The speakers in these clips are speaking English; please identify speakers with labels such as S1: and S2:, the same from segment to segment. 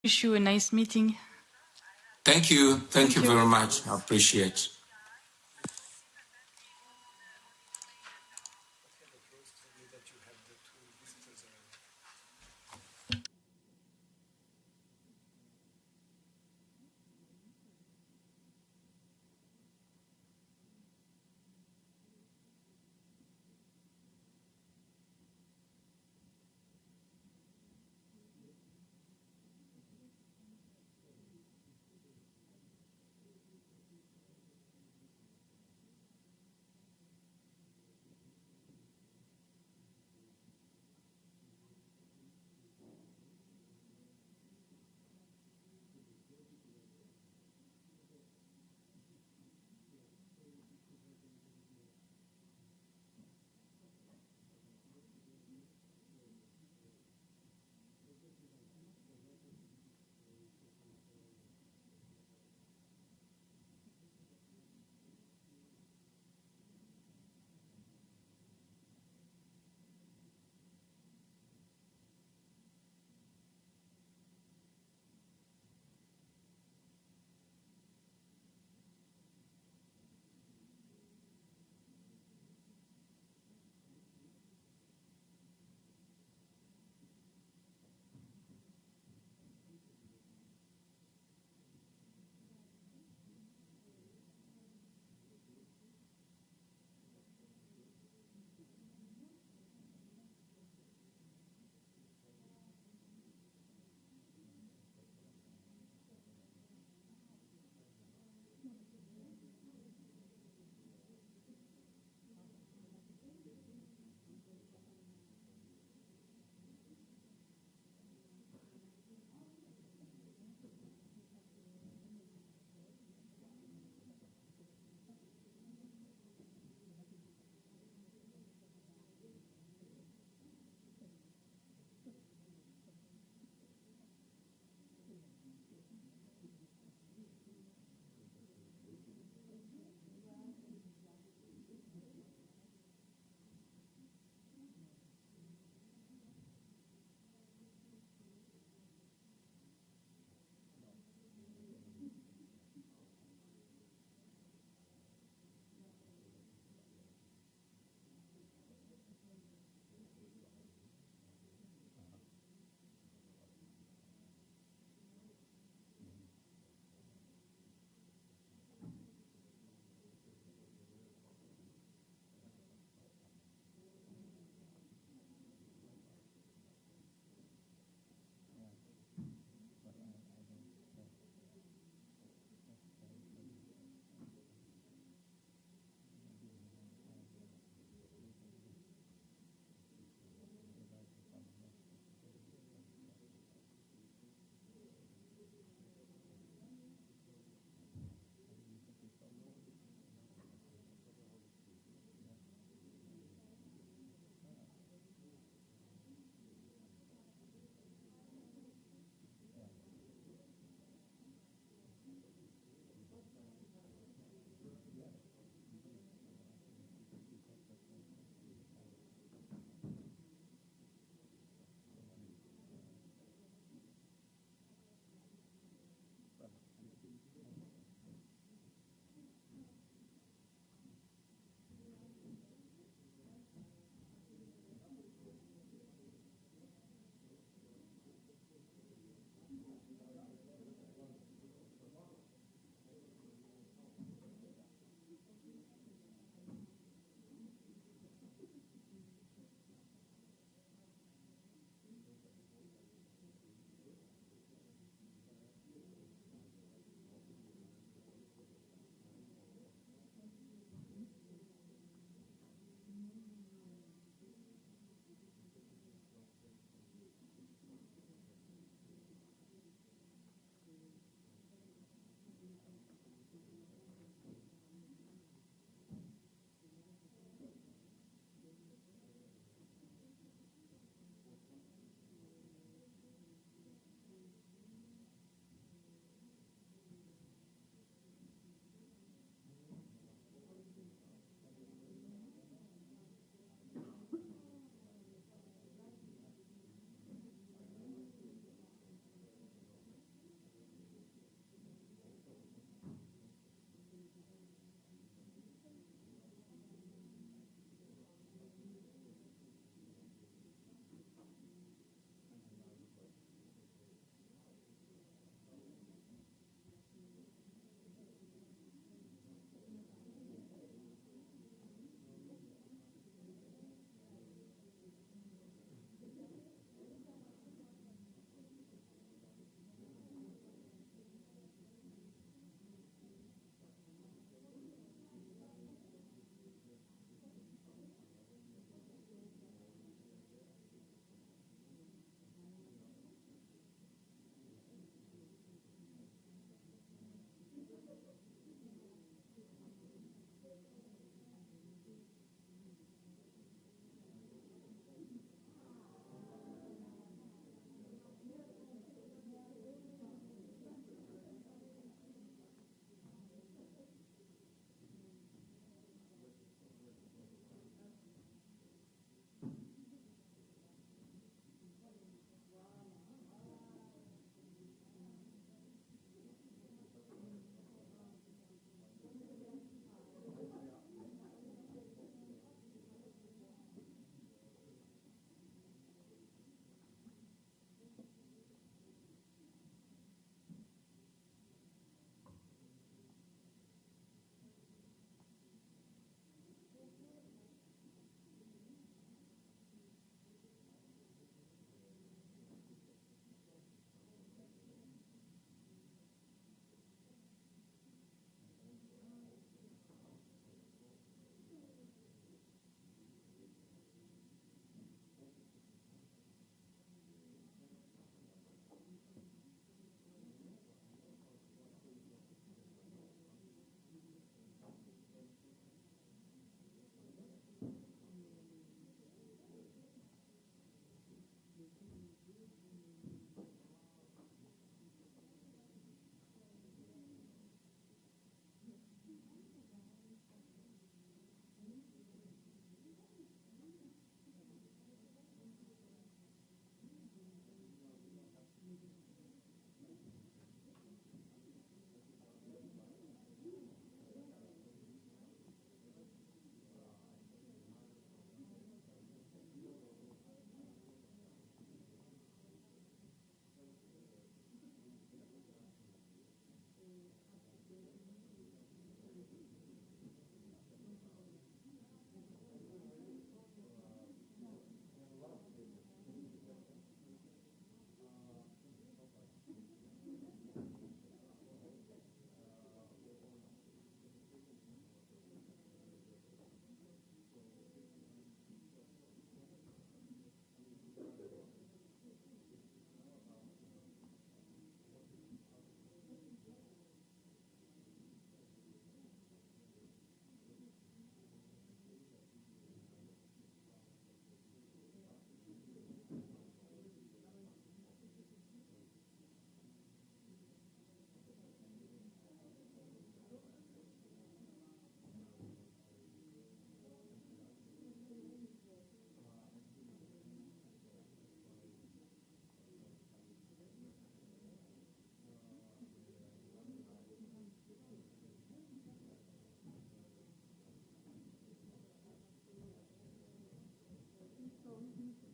S1: Wish you a nice meeting.
S2: Thank you. Thank you very much. I appreciate.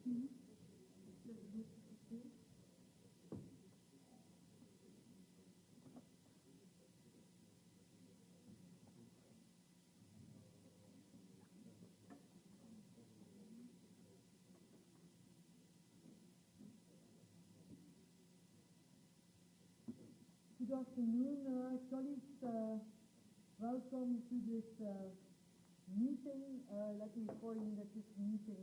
S1: Good afternoon, colleagues. Welcome to this meeting. Let me inform you that this meeting...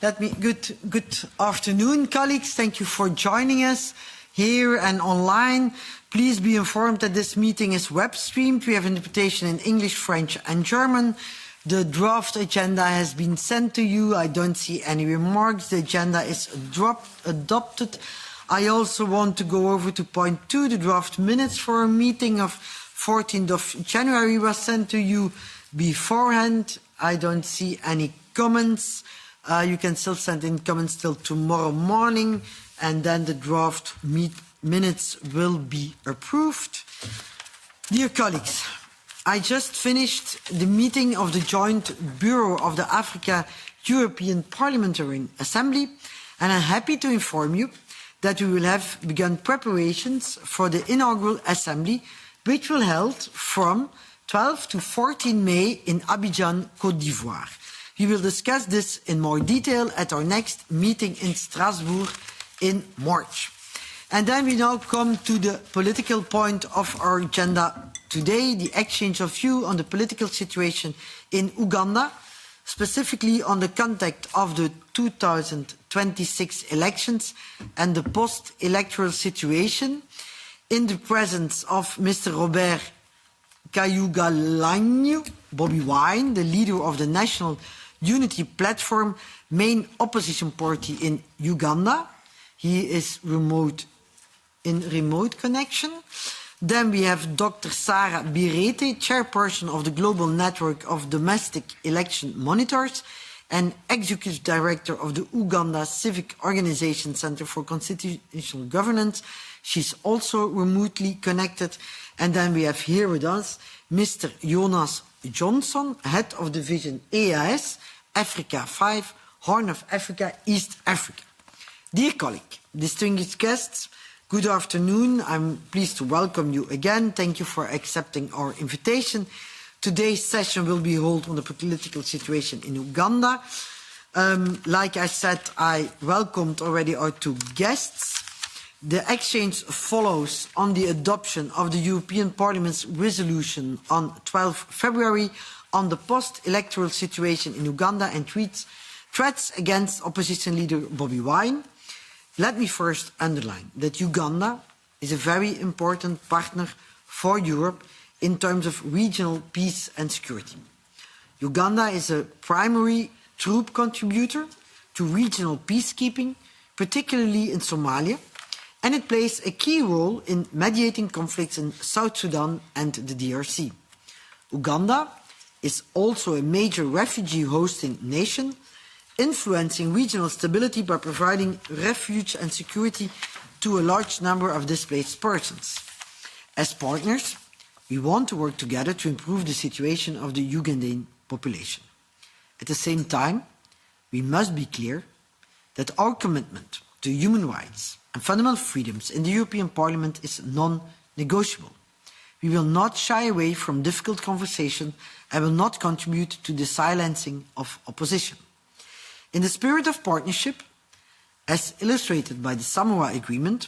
S1: Good afternoon, colleagues. Thank you for joining us here and online. Please be informed that this meeting is web streamed. We have interpretation in English, French and German. The draft agenda has been sent to you. I don't see any remarks. The agenda is adopted. I also want to go over to point 2. The draft minutes for a meeting of 14th of January was sent to you beforehand. I don't see any comments. You can still send in comments till tomorrow morning, and then the draft minutes will be approved. Dear colleagues, I just finished the meeting of the Joint Bureau of the Africa-European Parliamentary Assembly, and I'm happy to inform you that we will have begun preparations for the inaugural assembly, which will be held from 12 to 14 May in Abidjan, Côte d'Ivoire. We will discuss this in more detail at our next meeting in Strasbourg in March. And then we now come to the political point of our agenda today, the exchange of views on the political situation in Uganda, specifically on the context of the 2026 elections and the post-electoral situation, in the presence of Mr. Robert Kyagulanyi, Bobi Wine, the leader of the National Unity Platform, main opposition party in Uganda. He is in remote connection. Then we have Dr. Sarah Birete, chairperson of the Global Network of Domestic Election Monitors and executive director of the Uganda Civic Organization Center for Constitutional Governance. She's also remotely connected. And then we have here with us Mr. Jonas Johnson, head of division EAS, Africa 5, Horn of Africa, East Africa. Dear colleague, distinguished guests, good afternoon. I'm pleased to welcome you again. Thank you for accepting our invitation. Today's session will be held on the political situation in Uganda. Like I said, I welcomed already our two guests. The exchange follows on the adoption of the European Parliament's resolution on 12 February on the post-electoral situation in Uganda and threats against opposition leader Bobi Wine. Let me first underline that Uganda is a very important partner for Europe in terms of regional peace and security. Uganda is a primary troop contributor to regional peacekeeping, particularly in Somalia, and it plays a key role in mediating conflicts in South Sudan and the DRC. Uganda is also a major refugee hosting nation, influencing regional stability by providing refuge and security to a large number of displaced persons. As partners, we want to work together to improve the situation of the Ugandan population. At the same time, we must be clear that our commitment to human rights and fundamental freedoms in the European Parliament is non-negotiable. We will not shy away from difficult conversation and will not contribute to the silencing of opposition. In the spirit of partnership, as illustrated by the Samoa Agreement,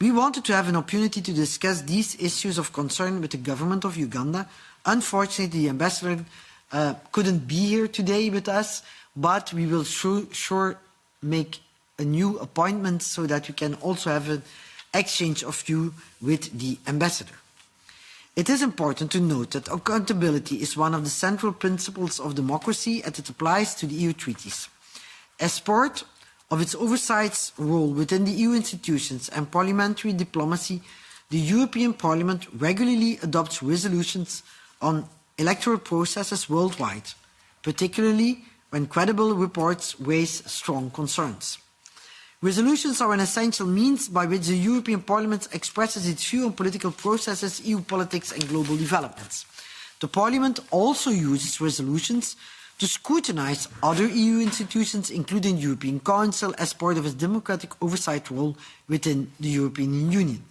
S1: we wanted to have an opportunity to discuss these issues of concern with the government of Uganda. Unfortunately, the ambassador couldn't be here today with us, but we will sure make a new appointment so that we can also have an exchange of views with the ambassador. It is important to note that accountability is one of the central principles of democracy as it applies to the EU treaties. As part of its oversight role within the EU institutions and parliamentary diplomacy, the European Parliament regularly adopts resolutions on electoral processes worldwide, particularly when credible reports raise strong concerns. Resolutions are an essential means by which the European Parliament expresses its view on political processes, EU politics and global developments. The Parliament also uses resolutions to scrutinize other EU institutions, including the European Council, as part of its democratic oversight role within the European Union.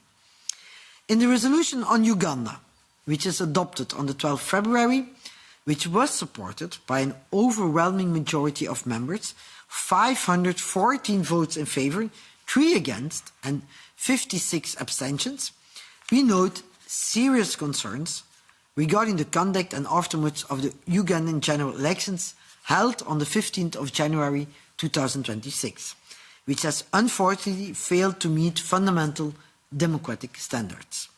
S1: In the resolution on Uganda, which is adopted on the 12th February, which was supported by an overwhelming majority of members, 514 votes in favour, 3 against and 56 abstentions, we note serious concerns regarding the conduct and aftermath of the Ugandan general elections held on the 15th of January 2026, which has unfortunately failed to meet fundamental democratic standards.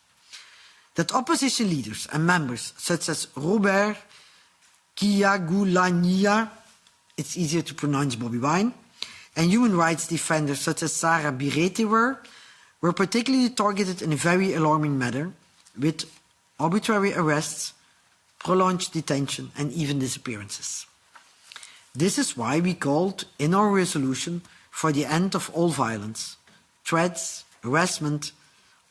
S1: That opposition leaders and members such as Robert Kyagulanyi, it's easier to pronounce Bobby Wine, and human rights defenders such as Sarah Birete were particularly targeted in a very alarming manner, with arbitrary arrests, prolonged detention and even disappearances. This is why we called in our resolution for the end of all violence, threats, harassment,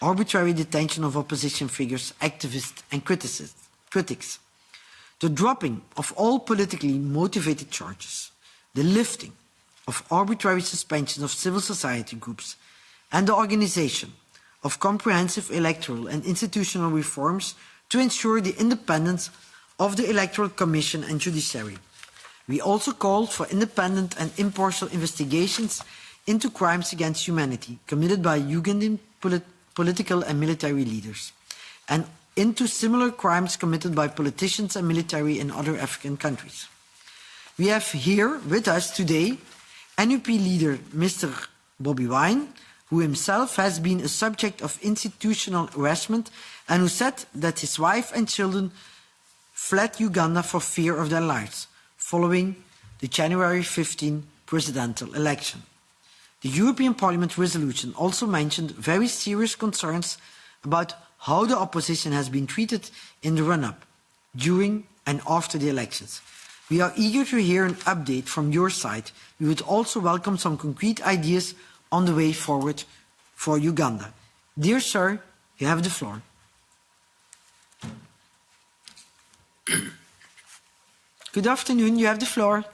S1: arbitrary detention of opposition figures, activists and critics, the dropping of all politically motivated charges, the lifting of arbitrary suspension of civil society groups, and the organisation of comprehensive electoral and institutional reforms to ensure the independence of the Electoral Commission and judiciary. We also called for independent and impartial investigations into crimes against humanity committed by Ugandan political and military leaders, and into similar crimes committed by politicians and military in other African countries. We have here with us today NUP leader Mr. Bobby Wine, who himself has been a subject of institutional harassment and who said that his wife and children fled Uganda for fear of their lives following the January 15 presidential election. The European Parliament resolution also mentioned very serious concerns about how the opposition has been treated in the run-up, during and after the elections. We are eager to hear an update from your side. We would also welcome some concrete ideas on the way forward for Uganda. Dear sir, you have the floor. Good afternoon, you have the floor.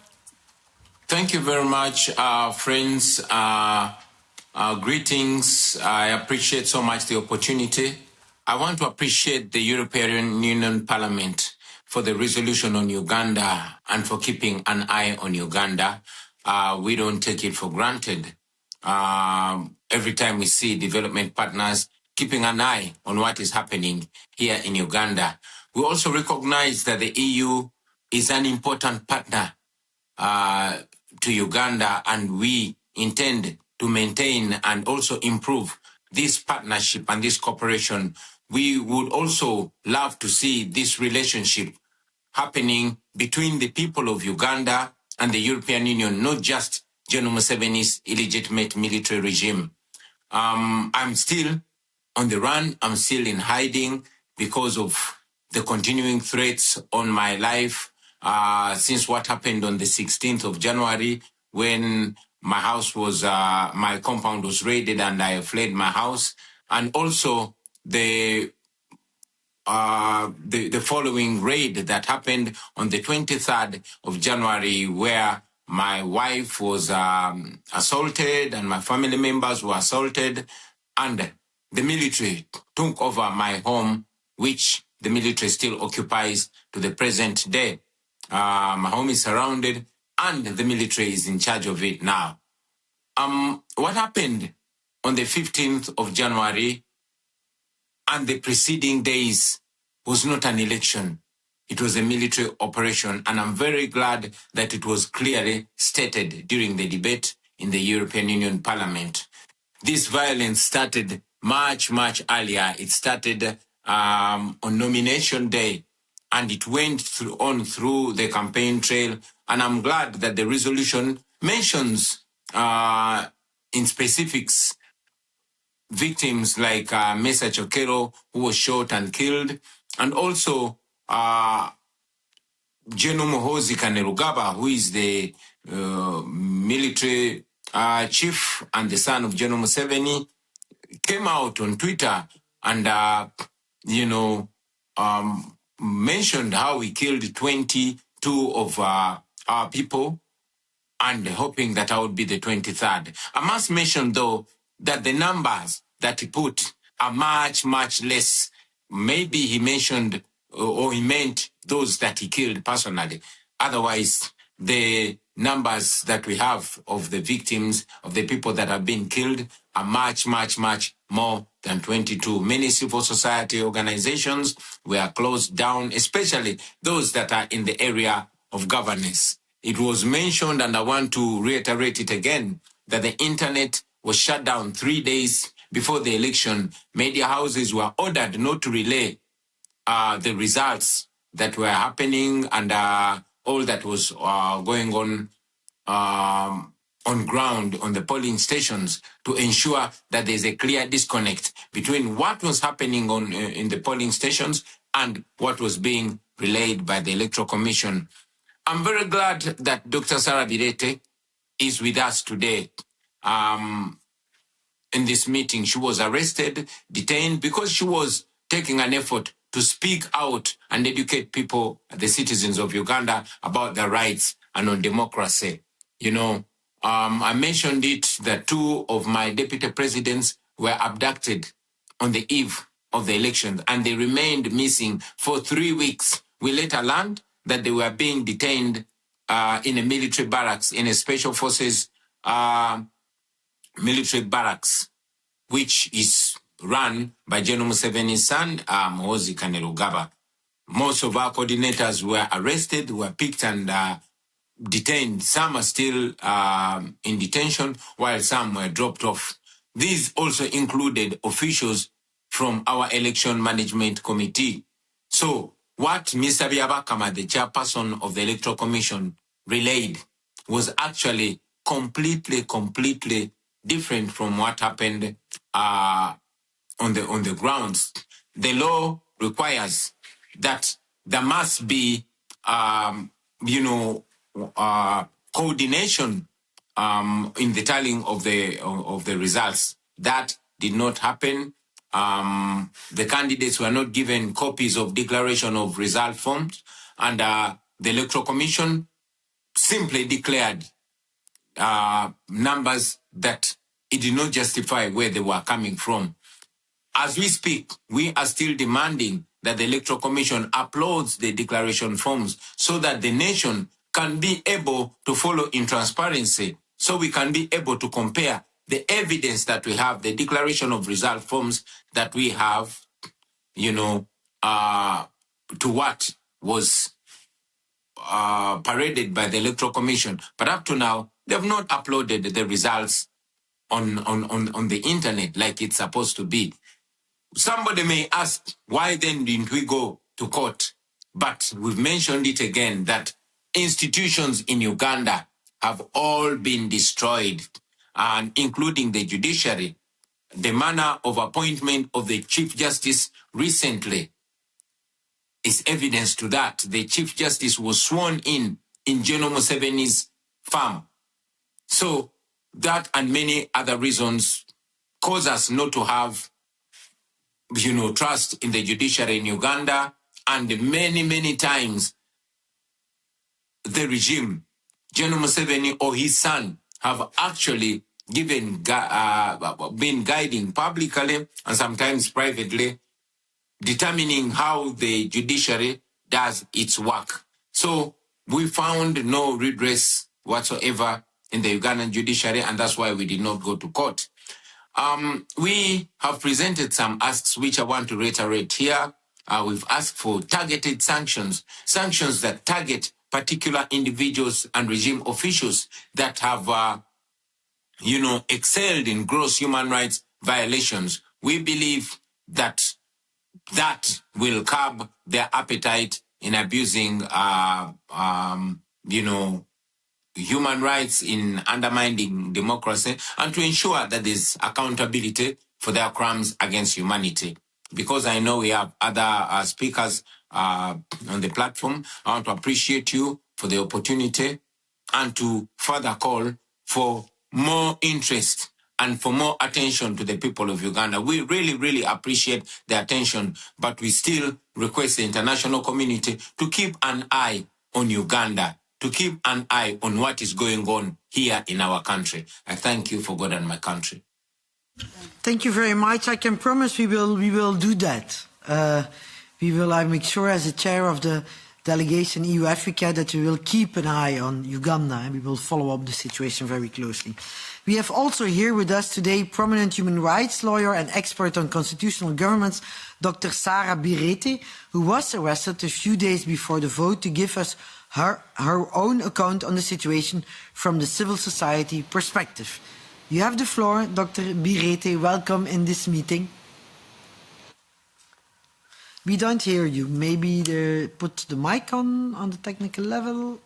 S2: Thank you very much, friends. Greetings. I appreciate so much the opportunity. I want to appreciate the European Union Parliament for the resolution on Uganda and for keeping an eye on Uganda. We don't take it for granted. Every time we see development partners keeping an eye on what is happening here in Uganda. We also recognize that the EU is an important partner to Uganda, and we intend to maintain and also improve this partnership and this cooperation. We would also love to see this relationship happening between the people of Uganda and the European Union, not just General Museveni's illegitimate military regime. I'm still on the run. I'm still in hiding because of the continuing threats on my life since what happened on the 16th of January when my house was, my compound was raided and I fled my house. And also the following raid that happened on the 23rd of January where my wife was assaulted and my family members were assaulted, and the military took over my home, which the military still occupies to the present day. My home is surrounded and the military is in charge of it now. What happened on the 15th of January and the preceding days was not an election. It was a military operation, and I'm very glad that it was clearly stated during the debate in the European Union Parliament. This violence started much, much earlier. It started on nomination day, and it went on through the campaign trail. And I'm glad that the resolution mentions in specifics victims like Mesa Chokero, who was shot and killed, and also General Muhoozi Kainerugaba, who is the military chief and the son of General Museveni, came out on Twitter and, mentioned how he killed 22 of our people and hoping that I would be the 23rd. I must mention, though, that the numbers that he put are much, much less. Maybe he mentioned or he meant those that he killed personally. Otherwise, the numbers that we have of the victims, of the people that have been killed, are much, much, much more than 22. Many civil society organizations were closed down, especially those that are in the area of governance. It was mentioned, and I want to reiterate it again, that the internet was shut down 3 days before the election. Media houses were ordered not to relay the results that were happening and all that was going on ground on the polling stations to ensure that there's a clear disconnect between what was happening in the polling stations and what was being relayed by the Electoral Commission. I'm very glad that Dr. Sarah Birete is with us today. In this meeting, she was arrested, detained, because she was taking an effort to speak out and educate people, the citizens of Uganda, about their rights and on democracy. You know, I mentioned it that 2 of my deputy presidents were abducted on the eve of the election, and they remained missing for 3 weeks. We later learned that they were being detained in a military barracks, in a special forces military barracks, which is run by General Museveni's son, Muhoozi Kainerugaba. Most of our coordinators were arrested, were picked and detained. Some are still in detention, while some were dropped off. These also included officials from our election management committee. So what Mr. Byabakama, the chairperson of the Electoral Commission, relayed was actually completely different from what happened on the grounds. The law requires that there must be, coordination in the tallying of the results. That did not happen. The candidates were not given copies of declaration of result forms, and the Electoral Commission simply declared numbers that it did not justify where they were coming from. As we speak, we are still demanding that the Electoral Commission uploads the declaration forms so that the nation can be able to follow in transparency, so we can be able to compare the evidence that we have, the declaration of result forms that we have, to what was paraded by the Electoral Commission. But up to now, they have not uploaded the results on the internet like it's supposed to be. Somebody may ask, why then didn't we go to court? But we've mentioned it again that institutions in Uganda have all been destroyed, and including the judiciary. The manner of appointment of the Chief Justice recently is evidence to that. The Chief Justice was sworn in General Museveni's farm. So that and many other reasons cause us not to have trust in the judiciary in Uganda, and many times the regime, General Museveni or his son, have actually been guiding publicly and sometimes privately, determining how the judiciary does its work. So we found no redress whatsoever in the Ugandan judiciary, and that's why we did not go to court. We have presented some asks, which I want to reiterate here. We've asked for targeted sanctions that target particular individuals and regime officials that have, excelled in gross human rights violations. We believe that will curb their appetite in abusing, human rights, in undermining democracy, and to ensure that there's accountability for their crimes against humanity. Because I know we have other speakers on the platform, I want to appreciate you for the opportunity and to further call for more interest and for more attention to the people of Uganda. We really appreciate the attention, but we still request the international community to keep an eye on Uganda, to keep an eye on what is going on here in our country. I thank you for God and my country.
S1: Thank you very much. I can promise we will do that. I make sure as the chair of the delegation EU Africa that we will keep an eye on Uganda and we will follow up the situation very closely. We have also here with us today prominent human rights lawyer and expert on constitutional governments, Dr. Sarah Birete, who was arrested a few days before the vote to give us her own account on the situation from the civil society perspective. You have the floor, Dr. Birete. Welcome in this meeting. We don't hear you. Maybe put the mic on the technical level.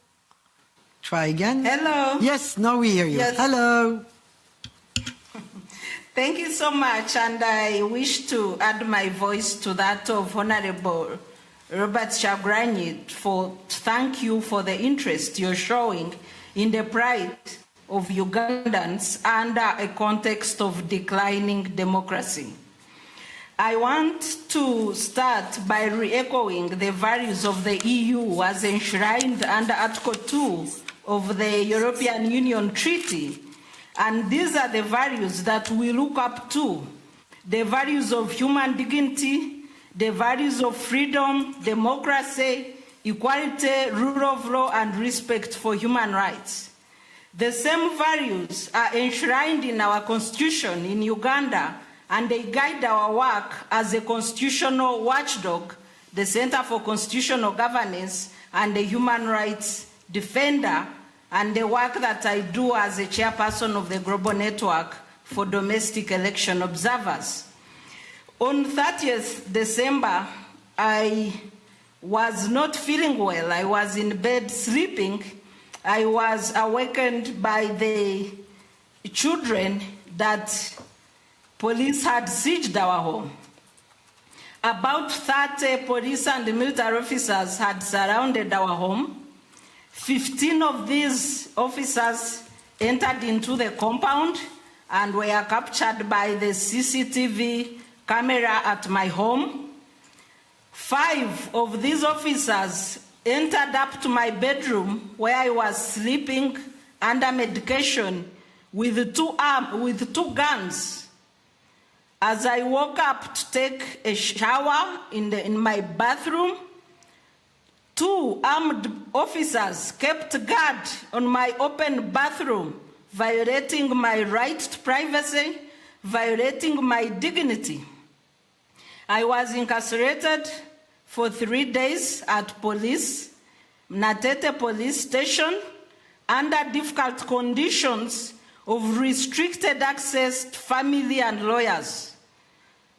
S1: Try again.
S3: Hello.
S1: Yes, now we hear you.
S3: Yes.
S1: Hello.
S3: Thank you so much, and I wish to add my voice to that of Honorable Robert Kyagulanyi to thank you for the interest you're showing in the plight of Ugandans under a context of declining democracy. I want to start by re-echoing the values of the EU as enshrined under Article 2 of the European Union Treaty. And these are the values that we look up to: the values of human dignity, the values of freedom, democracy, equality, rule of law, and respect for human rights. The same values are enshrined in our constitution in Uganda, and they guide our work as a constitutional watchdog, the Center for Constitutional Governance, and a human rights defender, and the work that I do as a chairperson of the Global Network for Domestic Election Observers. On 30th December, I was not feeling well. I was in bed sleeping. I was awakened by the children that police had sieged our home. About 30 police and military officers had surrounded our home. 15 of these officers entered into the compound and were captured by the CCTV camera at my home. 5 of these officers entered up to my bedroom where I was sleeping under medication with two guns. As I woke up to take a shower in my bathroom, 2 armed officers kept guard on my open bathroom, violating my right to privacy, violating my dignity. I was incarcerated for 3 days at Natete police station under difficult conditions of restricted access to family and lawyers.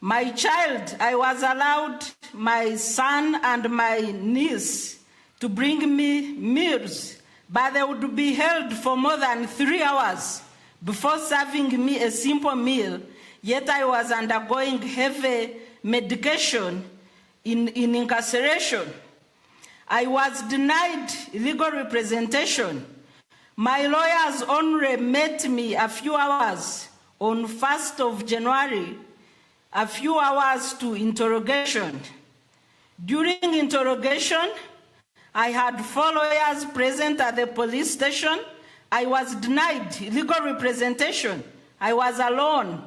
S3: My child, I was allowed my son and my niece to bring me meals, but they would be held for more than 3 hours before serving me a simple meal, yet I was undergoing heavy medication in incarceration. I was denied legal representation. My lawyers only met me a few hours on 1st of January, a few hours to interrogation. During interrogation, I had 4 lawyers present at the police station. I was denied legal representation. I was alone.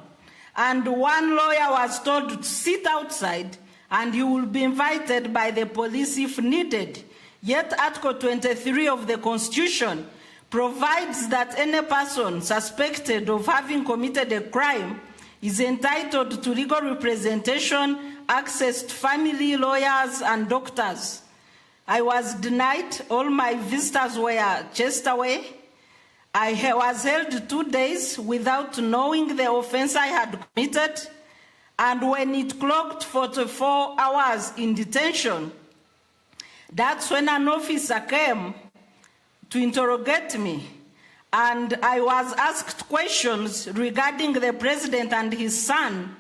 S3: And 1 lawyer was told to sit outside and he will be invited by the police if needed. Yet Article 23 of the Constitution provides that any person suspected of having committed a crime is entitled to legal representation, access to family, lawyers, and doctors. I was denied. All my visitors were chased away. I was held 2 days without knowing the offense I had committed. And when it clocked 44 hours in detention, that's when an officer came to interrogate me. And I was asked questions regarding the president and his son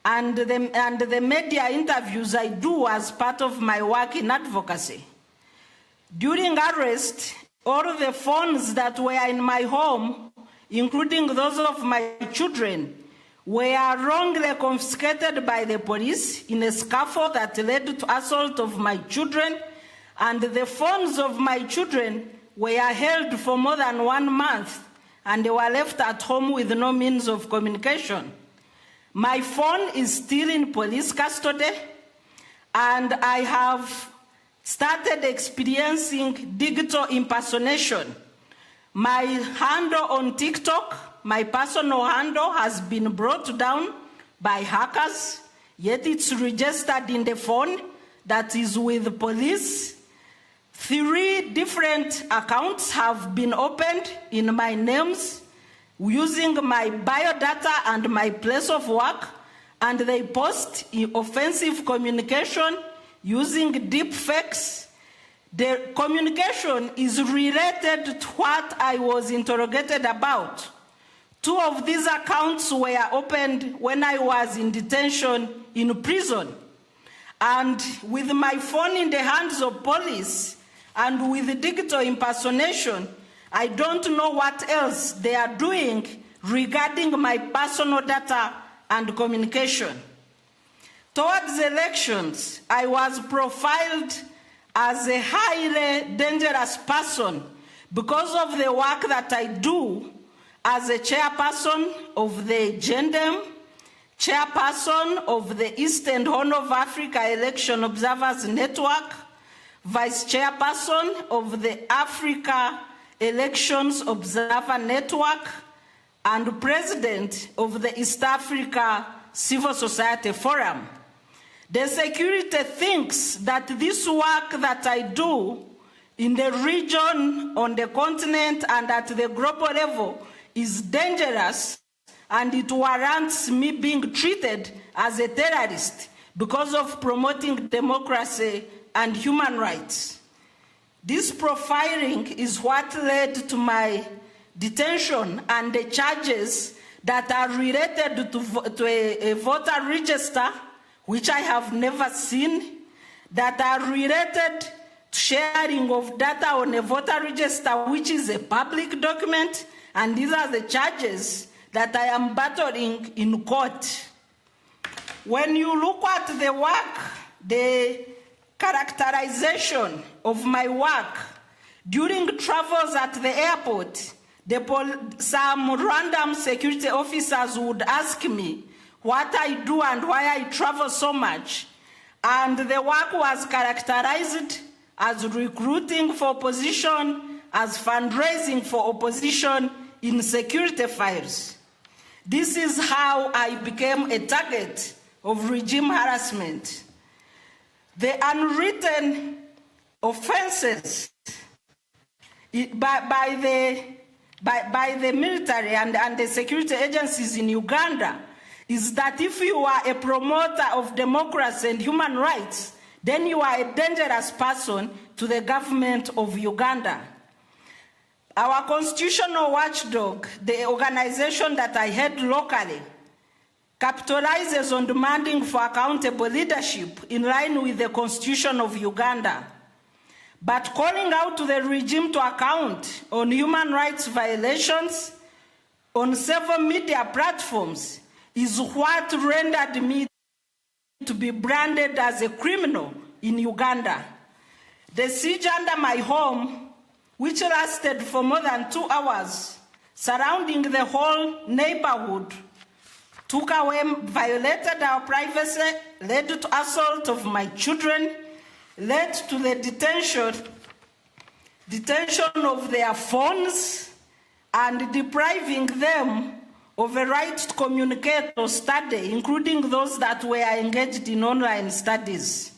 S3: and the media interviews I do as part of my work in advocacy. During arrest, all of the phones that were in my home, including those of my children, were wrongly confiscated by the police in a scuffle that led to assault of my children, and the phones of my children were held for more than 1 month and they were left at home with no means of communication. My phone is still in police custody, and I have started experiencing digital impersonation. My handle on TikTok, my personal handle, has been brought down by hackers, yet it's registered in the phone that is with police. 3 different accounts have been opened in my names using my biodata and my place of work, and they post offensive communication using deep fakes. The communication is related to what I was interrogated about. 2 of these accounts were opened when I was in detention in prison. And with my phone in the hands of police and with digital impersonation, I don't know what else they are doing regarding my personal data and communication. Towards elections, I was profiled as a highly dangerous person because of the work that I do as a chairperson of the GENDEM, chairperson of the Eastern Horn of Africa Election Observers Network, vice chairperson of the Africa Elections Observer Network, and president of the East Africa Civil Society Forum. The security thinks that this work that I do in the region, on the continent, and at the global level is dangerous, and it warrants me being treated as a terrorist because of promoting democracy and human rights. This profiling is what led to my detention and the charges that are related to a voter register, which I have never seen, that are related to sharing of data on a voter register, which is a public document, and these are the charges that I am battling in court. When you look at the work, the characterization of my work during travels at the airport, some random security officers would ask me what I do and why I travel so much. And the work was characterized as recruiting for opposition, as fundraising for opposition in security files. This is how I became a target of regime harassment. The unwritten offenses by the military and the security agencies in Uganda is that if you are a promoter of democracy and human rights, then you are a dangerous person to the government of Uganda. Our constitutional watchdog, the organization that I head locally, capitalizes on demanding for accountable leadership in line with the Constitution of Uganda. But calling out to the regime to account on human rights violations on several media platforms is what rendered me to be branded as a criminal in Uganda. The siege under my home, which lasted for more than 2 hours, surrounding the whole neighborhood, took away, violated our privacy, led to assault of my children, led to the detention of their phones, and depriving them of a right to communicate or study, including those that were engaged in online studies.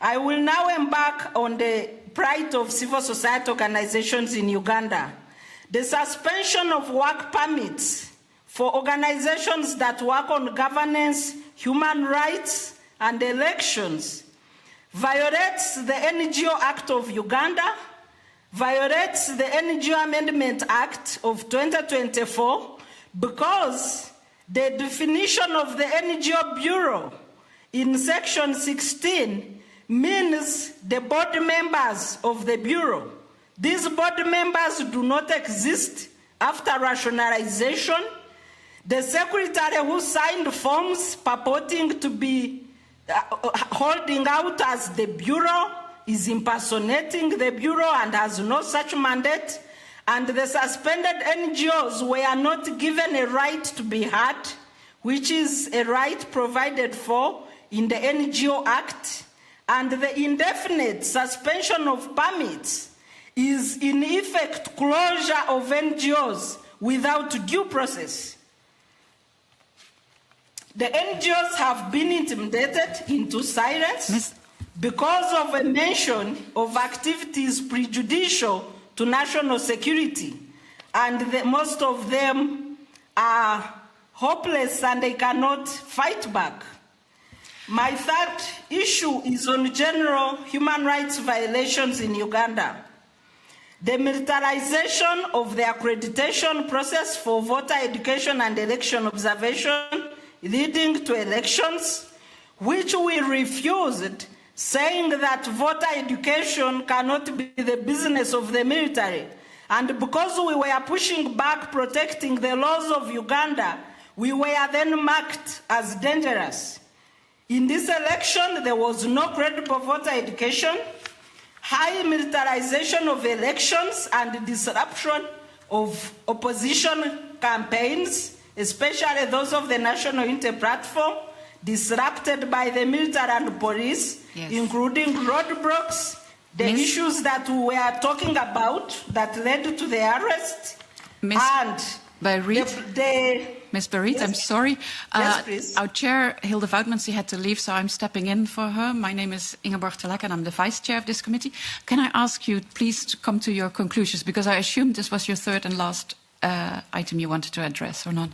S3: I will now embark on the plight of civil society organizations in Uganda. The suspension of work permits for organizations that work on governance, human rights, and elections violates the NGO Act of Uganda, violates the NGO Amendment Act of 2024, because the definition of the NGO Bureau in Section 16 means the board members of the Bureau. These board members do not exist after rationalization. The secretary who signed forms purporting to be holding out as the Bureau is impersonating the Bureau and has no such mandate, and the suspended NGOs were not given a right to be heard, which is a right provided for in the NGO Act, and the indefinite suspension of permits is in effect closure of NGOs without due process. The NGOs have been intimidated into silence because of a mention of activities prejudicial to national security, and most of them are hopeless and they cannot fight back. My third issue is on general human rights violations in Uganda. The militarization of the accreditation process for voter education and election observation leading to elections, which we refused, saying that voter education cannot be the business of the military. And because we were pushing back protecting the laws of Uganda, we were then marked as dangerous. In this election, there was no credible voter education, high militarization of elections, and disruption of opposition campaigns, especially those of the National Unity Platform, disrupted by the military and police, yes, including roadblocks, the issues that we were talking about that led to the arrest.
S4: Ms. Barrett,
S3: Yes.
S4: I'm sorry.
S3: Yes, please.
S4: Our chair, Hilde Woutmans, had to leave, so I'm stepping in for her. My name is Ingeborg Telek, and I'm the vice chair of this committee. Can I ask you, please, to come to your conclusions, because I assumed this was your third and last item you wanted to address, or not?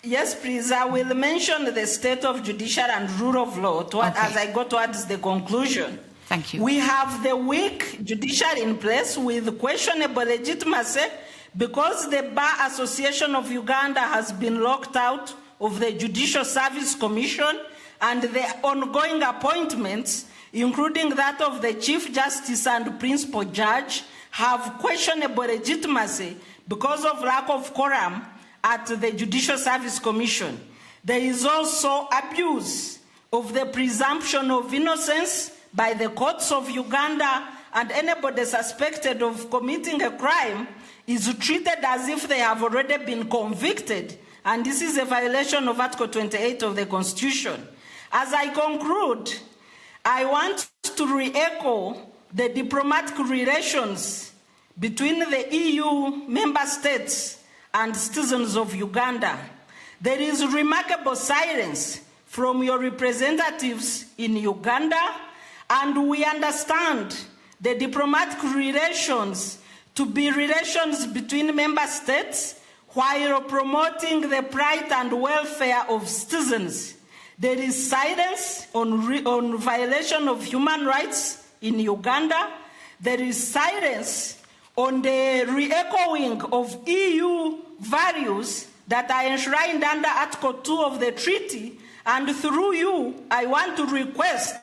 S3: Yes, please. I will mention the state of judiciary and rule of law as I go towards the conclusion.
S4: Thank you.
S3: We have the weak judiciary in place with questionable legitimacy because the Bar Association of Uganda has been locked out of the Judicial Service Commission, and the ongoing appointments, including that of the Chief Justice and Principal Judge, have questionable legitimacy because of lack of quorum at the Judicial Service Commission. There is also abuse of the presumption of innocence by the courts of Uganda, and anybody suspected of committing a crime is treated as if they have already been convicted, and this is a violation of Article 28 of the Constitution. As I conclude, I want to re-echo the diplomatic relations between the EU member states and citizens of Uganda. There is remarkable silence from your representatives in Uganda, and we understand the diplomatic relations to be relations between member states while promoting the pride and welfare of citizens. There is silence on violation of human rights in Uganda. There is silence on the re-echoing of EU values that are enshrined under Article 2 of the treaty. And through you, I want to request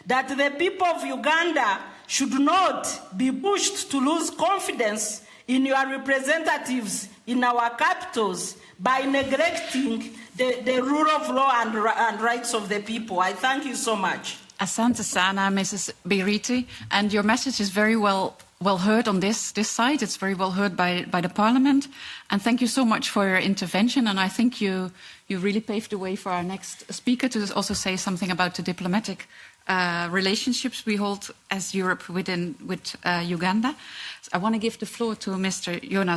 S3: that the people of Uganda should not be pushed to lose confidence in your representatives in our capitals by neglecting the rule of law and rights of the people. I thank you so much.
S4: Asante sana, Mrs. Biriti, and your message is very well heard on this side. It's very well heard by the Parliament, and thank you so much for your intervention. And I think you really paved the way for our next speaker to also say something about the diplomatic relationships we hold as Europe with Uganda. So I want to give the floor to Mr. Jonas